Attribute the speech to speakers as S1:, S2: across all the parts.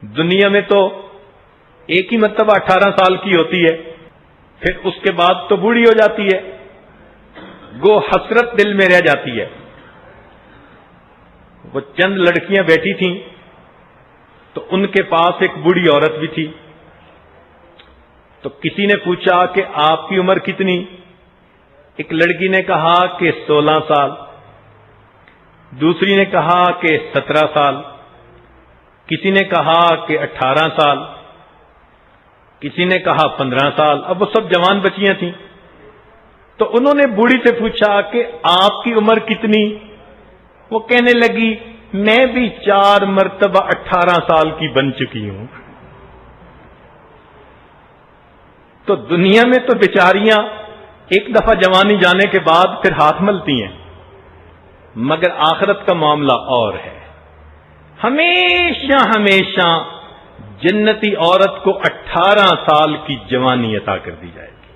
S1: دنیا میں تو ایک ہی مرتبہ 18 سال کی ہوتی ہے، پھر اس کے بعد تو بوڑھی ہو جاتی ہے، گو حسرت دل میں رہ جاتی ہے۔ وہ چند لڑکیاں بیٹھی تھیں تو ان کے پاس ایک بوڑھی عورت بھی تھی، تو کسی نے پوچھا کہ آپ کی عمر کتنی؟ ایک لڑکی نے کہا کہ 16 سال، دوسری نے کہا کہ 17 سال، کسی نے کہا کہ 18 سال، کسی نے کہا 15 سال۔ اب وہ سب جوان بچیاں تھیں، تو انہوں نے بوڑھی سے پوچھا کہ آپ کی عمر کتنی؟ وہ کہنے لگی میں بھی 4 مرتبہ 18 سال کی بن چکی ہوں۔ تو دنیا میں تو بیچاریاں ایک دفعہ جوانی جانے کے بعد پھر ہاتھ ملتی ہیں، مگر آخرت کا معاملہ اور ہے۔ ہمیشہ ہمیشہ جنتی عورت کو 18 سال کی جوانی عطا کر دی جائے گی،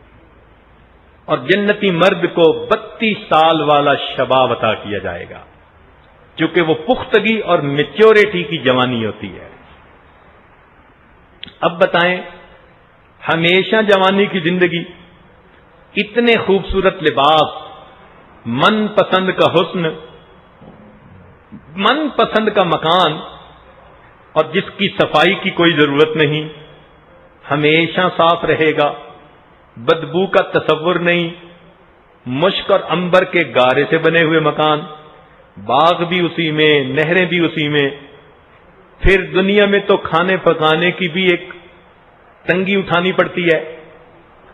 S1: اور جنتی مرد کو 32 سال والا شباب عطا کیا جائے گا، چونکہ وہ پختگی اور میچورٹی کی جوانی ہوتی ہے۔ اب بتائیں، ہمیشہ جوانی کی زندگی، اتنے خوبصورت لباس، من پسند کا حسن، من پسند کا مکان، اور جس کی صفائی کی کوئی ضرورت نہیں، ہمیشہ صاف رہے گا، بدبو کا تصور نہیں، مشک اور عنبر کے گارے سے بنے ہوئے مکان، باغ بھی اسی میں، نہریں بھی اسی میں۔ پھر دنیا میں تو کھانے پکانے کی بھی ایک تنگی اٹھانی پڑتی ہے،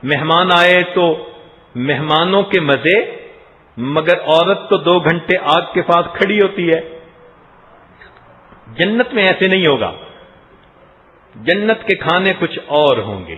S1: مہمان آئے تو مہمانوں کے مزے، مگر عورت تو 2 گھنٹے آگ کے پاس کھڑی ہوتی ہے۔ جنت میں ایسے نہیں ہوگا، جنت کے کھانے کچھ اور ہوں گے۔